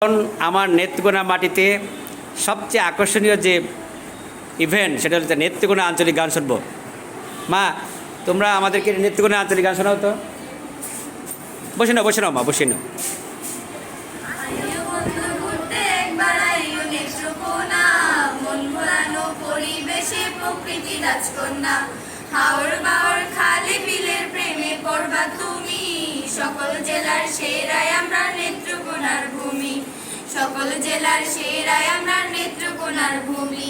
এখন আমার নেত্রকোনা মাটিতে সবচেয়ে আকর্ষণীয় যে ইভেন্ট সেটা হচ্ছে নেত্রকোনা আঞ্চলিক গান শুনবো। মা, তোমরা আমাদেরকে নেত্রকোনা আঞ্চলিক গান শোনাও তো। বসে নাও বসে নাও মা, বসে নাও। হাওর বাওর খালে বিলের প্রেমে পড়বা তুমি, সকল জেলার সেরাই আমরা নেত্রকোনার ভূমি, সকল জেলার সেরাই আমরা নেত্রকোনার ভূমি।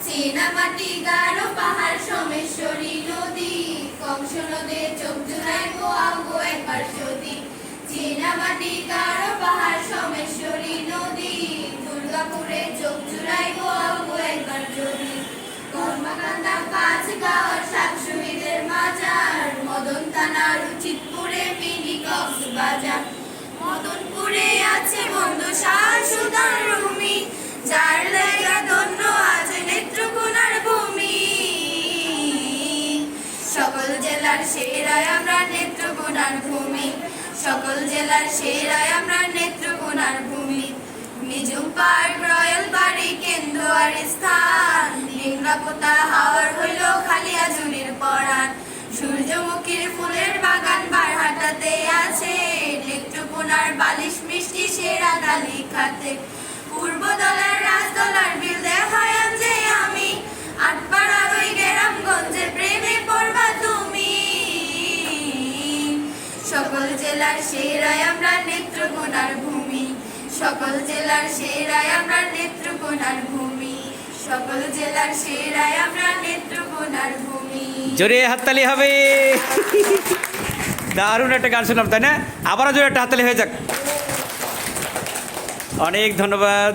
চীনামাটি গারো পাহাড় সোমেশ্বরী নদী, কংস নদে চোখ জুড়াইবো আবো একবার যদি। চীনামাটি গারো পাহাড় সোমেশ্বরী নদী, দুর্গাপুরে চোখ জুড়াইবো আবো একবার যদি। কর্মকান্দা পাঁচ গাঁওর শাকসুবিদের মাজার, মদন থানার উচিতপুরে মিনি কক্সবাজার। মদনপুরে আছে বন্ধু শাহ সুলতান রুমি, যার জায়গা ধন্য আজ নেত্রকোনার ভূমি। সকল জেলার সেরাই আমরা নেত্রকোনার ভূমি, সকল জেলার সেরাই আমরা নেত্রকোনার ভূমি। নিজুম পার্ক, রয়্যাল বাড়ি, কেন্দুয়ার স্থান, নিংরাপোতা হাওর হইল খালিয়াজুড়ির পরাণ। সূর্যমুখীর ফুলের বাগান বারহাটাতে আছে, নেত্রকোনার বালিশ মিষ্টি সেরা তালিকাতে। পূর্বদলার রাজদলার বিল দেখায় যে আমি, আটপাড়া ওই গ্রামগঞ্জে প্রেমে পড়বা তুমি। সকল জেলার সেরাই আমরা নেত্রকোনার ভূমি, সকল জেলার সেরাই আমরা নেত্রকোনার ভূমি, সকল জেলার সেরাই আমরা নেত্রকোনার ভূমি। জোরে হাততালি হবে। দারুণ একটা গান শুনলাম, তাই না? আবারও জোরে একটা হাততালি হয়ে যাক। অনেক ধন্যবাদ।